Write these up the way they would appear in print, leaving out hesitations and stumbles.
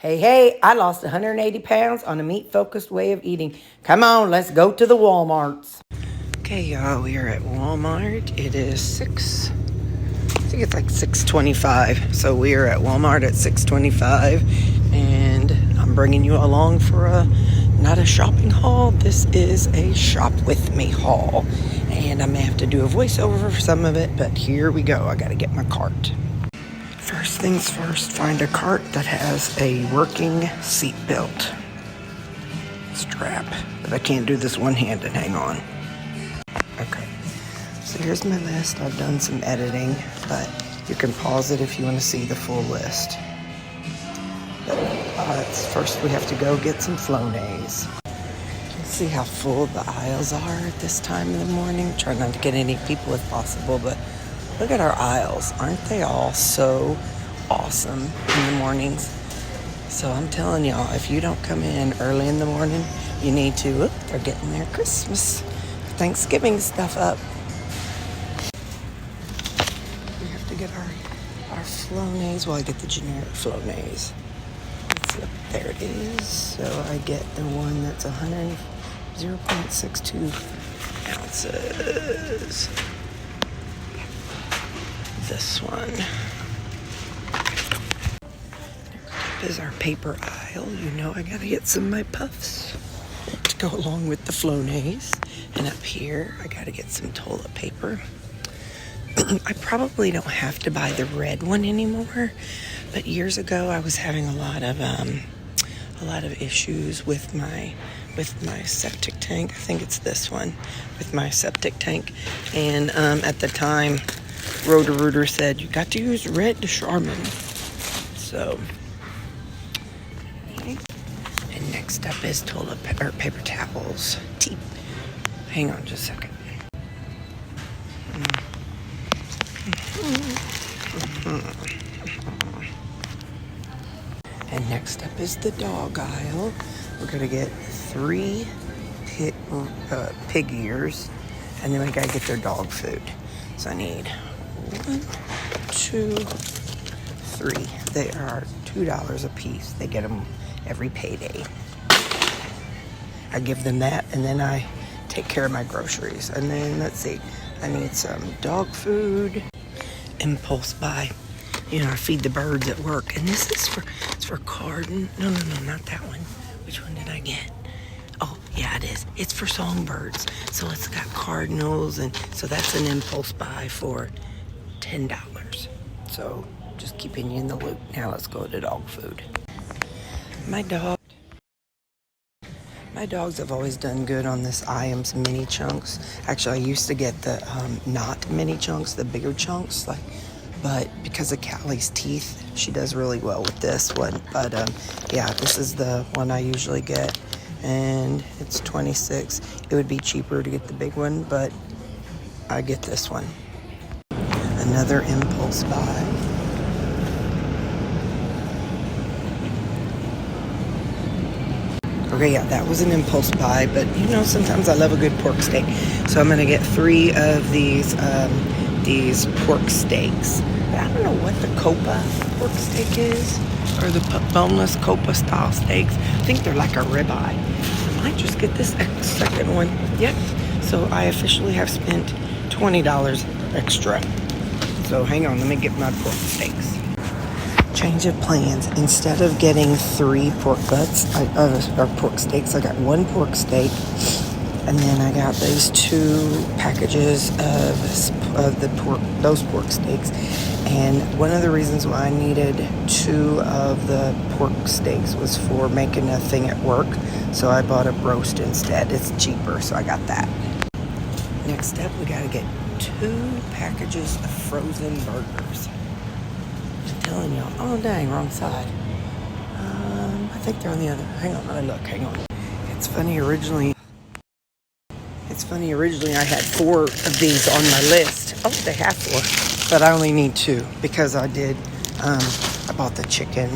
Hey, I lost 180 pounds on a meat-focused way of eating. Come on, let's go to the Walmarts. Okay, y'all, we are at Walmart. It is I think it's like 6:25. So we are at Walmart at 6:25, and I'm bringing you along for not a shopping haul. This is a shop with me haul, and I may have to do a voiceover for some of it, but here we go. I gotta get my cart. First things first, find a cart that has a working seat belt strap. But I can't do this one-handed, hang on. Okay, so here's my list. I've done some editing, but you can pause it if you want to see the full list. But first we have to go get some Flonase. Let's see how full the aisles are at this time in the morning. Try not to get any people if possible, but look at our aisles. Aren't they all so awesome in the mornings? So I'm telling y'all, if you don't come in early in the morning, you need to. Look, they're getting their Christmas, Thanksgiving stuff up. We have to get our Flonase. Well, I get the generic Flonase. Let's look. There it is. So I get the one that's 0.62 ounces. This one is our paper aisle. You know I gotta get some of my puffs to go along with the Flonase. And up here I gotta get some toilet paper. I probably don't have to buy the red one anymore, but years ago I was having a lot of issues with my septic tank. I think it's this one, with my septic tank. And at the time, Roto-Rooter said, you got to use red to Charmin. So, okay. And next up is paper towels. Hang on just a second. And next up is the dog aisle. We're gonna get 3 pig ears, and then we gotta get their dog food. So I need 1, 2, 3. They are $2 a piece. They get them every payday. I give them that, and then I take care of my groceries. And then let's see, I need some dog food. Impulse buy. You know, I feed the birds at work, and this is for cardin. No, not that one. Which one did I get? Oh, yeah, it is. It's for songbirds. So it's got cardinals, and so that's an impulse buy for $10. So just keeping you in the loop. Now let's go to dog food. My dogs have always done good on this Iams mini chunks. Actually, I used to get the not mini chunks, the bigger chunks, but because of Callie's teeth, she does really well with this one. But yeah, this is the one I usually get, and it's $26. It would be cheaper to get the big one, but I get this one. Another impulse buy. Okay, yeah, that was an impulse buy, but you know, sometimes I love a good pork steak. So I'm gonna get 3 of these pork steaks. But I don't know what the Copa pork steak is, or the boneless Copa style steaks. I think they're like a ribeye. I might just get this second one. Yep. So I officially have spent $20 extra. So hang on, let me get my pork steaks. Change of plans. Instead of getting 3 pork butts or pork steaks, I got 1 pork steak, and then I got these 2 packages of those pork steaks. And one of the reasons why I needed 2 of the pork steaks was for making a thing at work. So I bought a roast instead. It's cheaper, so I got that. Next up, we gotta get 2 packages of frozen burgers. I'm telling y'all. Oh, dang, wrong side. I think they're on the other. Hang on, let me look. Hang on. It's funny, originally I had 4 of these on my list. Oh, they have 4, but I only need 2 because I bought the chicken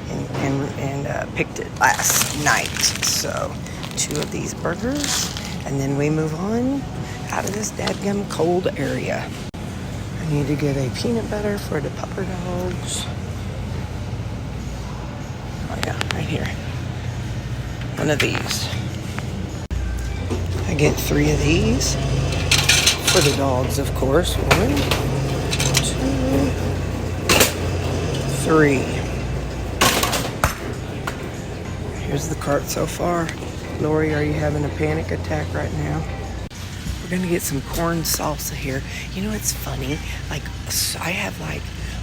and picked it last night. So 2 of these burgers, and then we move on out of this dadgum cold area. I need to get a peanut butter for the pupper dogs. My right here. One of these. I get 3 of these for the dogs, of course. 1, 2, 3. Here's the cart so far. Lori, are you having a panic attack right now? We're gonna get some corn salsa here. You know, it's funny. Like, I have like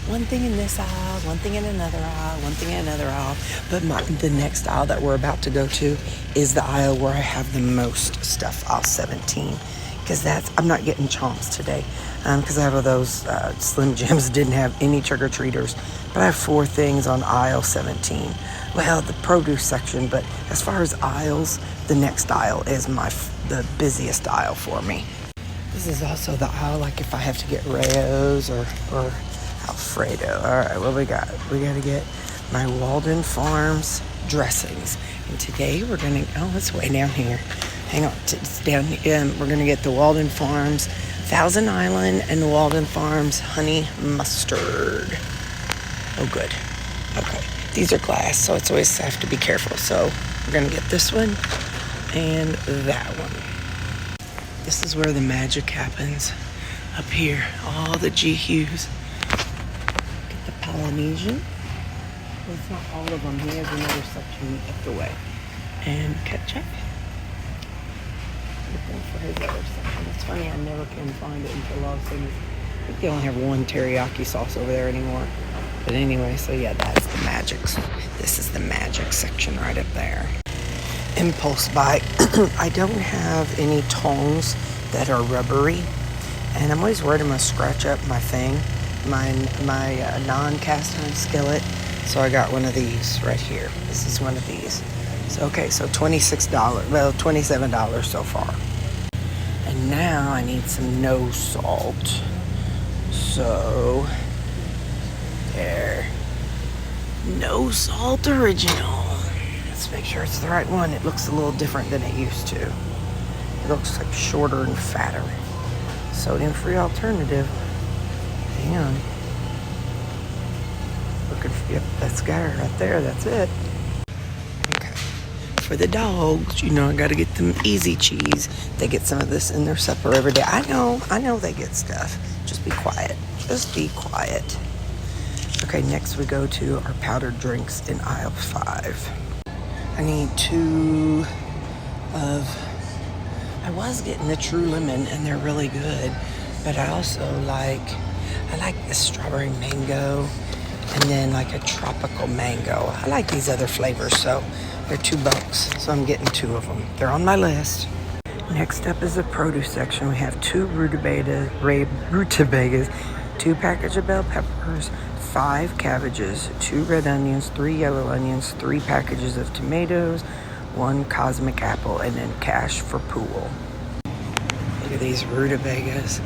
one thing in this aisle, one thing in another aisle, one thing in another aisle. But the next aisle that we're about to go to is the aisle where I have the most stuff, aisle 17. Because I'm not getting chomps today. Because I have those Slim Jims didn't have any trick-or-treaters. But I have 4 things on aisle 17. Well, the produce section, but as far as aisles, the next aisle is the busiest aisle for me. This is also the aisle, like if I have to get Rayo's or Alfredo. All right, what we got? We got to get my Walden Farms dressings. And today we're going to, it's way down here. Hang on, it's down here. We're going to get the Walden Farms Thousand Island and the Walden Farms Honey Mustard. Oh, good. Okay. These are glass, so it's always have to be careful. So we're going to get this one and that one. This is where the magic happens. Up here, all the G hues. Get the Polynesian. Well, it's not all of them. He has another section up the way. And ketchup. Looking for his other section. It's funny, I never can find it until all of a sudden. I think they only have one teriyaki sauce over there anymore. But anyway, so yeah, that's the magic. This is the magic section right up there. Impulse buy. I don't have any tongs that are rubbery. And I'm always worried I'm going to scratch up my thing. My non-cast iron skillet. So I got one of these right here. This is one of these. So, okay, so $26. Well, $27 so far. And now I need some no salt. So... there. No salt original. Let's make sure it's the right one. It looks a little different than it used to. It looks like shorter and fatter. Sodium-free alternative. Hang on. Yep, that's got it right there. That's it. Okay. For the dogs, I got to get them easy cheese. They get some of this in their supper every day. I know they get stuff. Just be quiet. Just be quiet. Okay, next we go to our powdered drinks in aisle 5. I need 2 of... I was getting the True Lemon, and they're really good. But I also like the strawberry mango, and then like a tropical mango. I like these other flavors, so they're $2. So I'm getting 2 of them. They're on my list. Next up is the produce section. We have 2 rutabagas, 2 packages of bell peppers, 5 cabbages, 2 red onions, 3 yellow onions, 3 packages of tomatoes, 1 cosmic apple, and then cash for pool. Look at these rutabagas.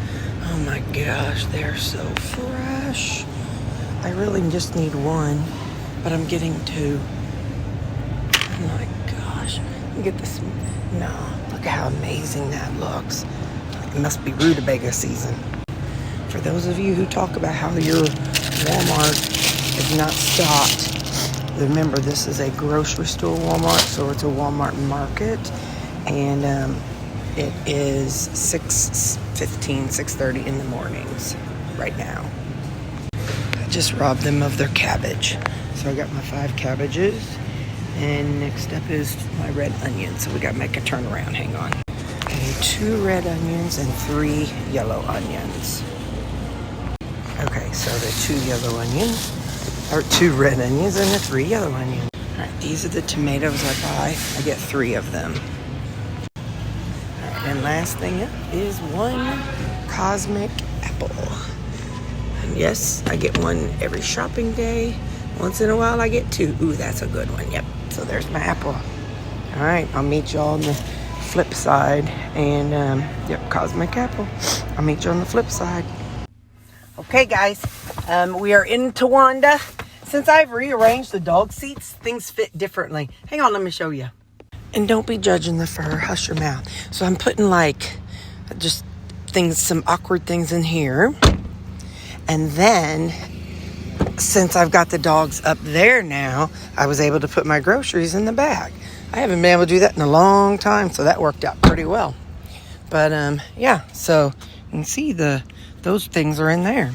Oh my gosh, they're so fresh. I really just need 1, but I'm getting 2. Oh my gosh. Let me get this. No, look at how amazing that looks. It must be rutabaga season. For those of you who talk about how your Walmart is not stocked, remember this is a grocery store Walmart, so it's a Walmart market, and it is 6:15, 6:30 in the mornings right now. I just robbed them of their cabbage. So I got my 5 cabbages, and next up is my red onions. So we got to make a turnaround. Hang on. Okay, 2 red onions and 3 yellow onions. Okay, so the 2 yellow onions, or 2 red onions and the 3 yellow onions. All right, these are the tomatoes I buy. I get 3 of them. All right, and last thing up is 1 cosmic apple. And yes, I get 1 every shopping day. Once in a while, I get 2. Ooh, that's a good one. Yep. So there's my apple. All right, I'll meet y'all on the flip side. And yep, cosmic apple. I'll meet you on the flip side. Okay, guys, we are in Towanda. Since I've rearranged the dog seats, things fit differently. Hang on, let me show you. And don't be judging the fur. Hush your mouth. So I'm putting like just things, some awkward things in here. And then since I've got the dogs up there now, I was able to put my groceries in the bag. I haven't been able to do that in a long time, so that worked out pretty well. But yeah, so you can see those things are in there.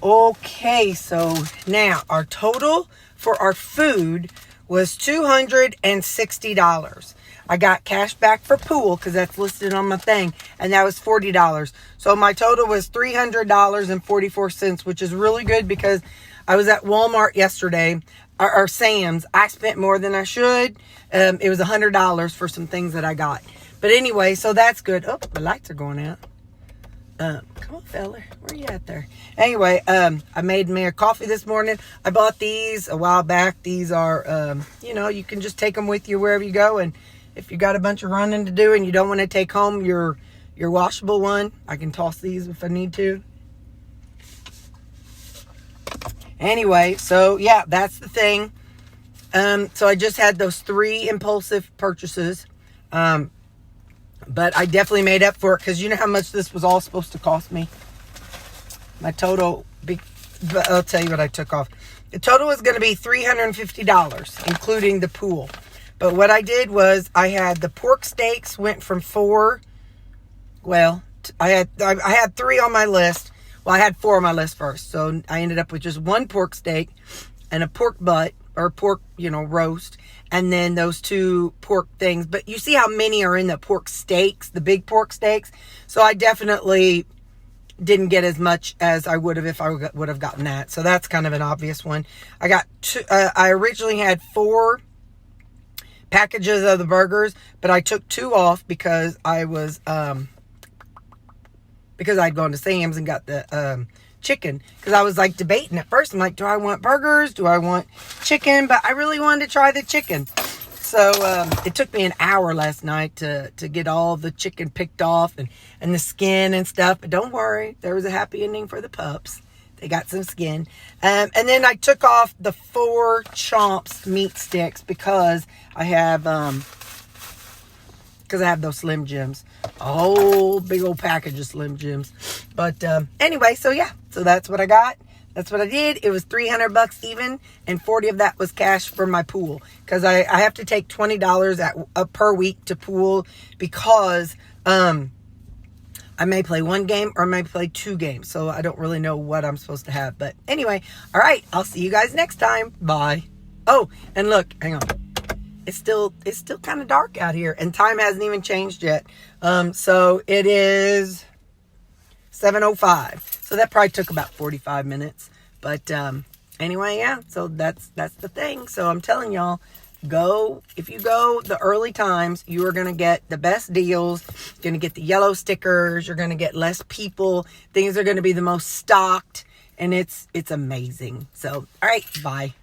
Okay, so now our total for our food was $260. I got cash back for pool because that's listed on my thing, and that was $40. So my total was $300.44, which is really good because I was at Walmart yesterday, or Sam's. I spent more than I should. It was $100 for some things that I got. But anyway, so that's good. Oh, the lights are going out. Come on, fella. Where you at there? Anyway, I made me a coffee this morning. I bought these a while back. These are, you can just take them with you wherever you go. And if you got a bunch of running to do and you don't want to take home your washable one, I can toss these if I need to. Anyway, so yeah, that's the thing. So I just had those 3 impulsive purchases. But I definitely made up for it because you know how much this was all supposed to cost me? My total, I'll tell you what I took off. The total was going to be $350, including the pool. But what I did was I had the pork steaks went from 4. Well, I had 3 on my list. Well, I had 4 on my list first. So I ended up with just 1 pork steak and a pork butt or pork, roast. And then those 2 pork things. But you see how many are in the pork steaks, the big pork steaks. So I definitely didn't get as much as I would have if I would have gotten that. So that's kind of an obvious one. I got 2. I originally had 4 packages of the burgers, but I took 2 off because I was because I'd gone to Sam's and got the chicken, because I was like debating at first. I'm like, do I want burgers? Do I want chicken? But I really wanted to try the chicken. So it took me an hour last night to get all the chicken picked off and the skin and stuff. But don't worry, there was a happy ending for the pups. They got some skin. And then I took off the 4 Chomps meat sticks because I have those Slim Jims. A whole big old package of Slim Jims. But anyway, so yeah. So that's what I got. That's what I did. It was $300 even, and 40 of that was cash for my pool. Because I have to take $20 per week to pool because I may play 1 game or I may play 2 games. So I don't really know what I'm supposed to have. But anyway, all right. I'll see you guys next time. Bye. Oh, and look, hang on. It's still kind of dark out here, and time hasn't even changed yet. So it is 7:05. So that probably took about 45 minutes. But anyway, yeah. So that's the thing. So I'm telling y'all, if you go the early times, you are going to get the best deals. You're going to get the yellow stickers. You're going to get less people. Things are going to be the most stocked, and it's amazing. So, all right, bye.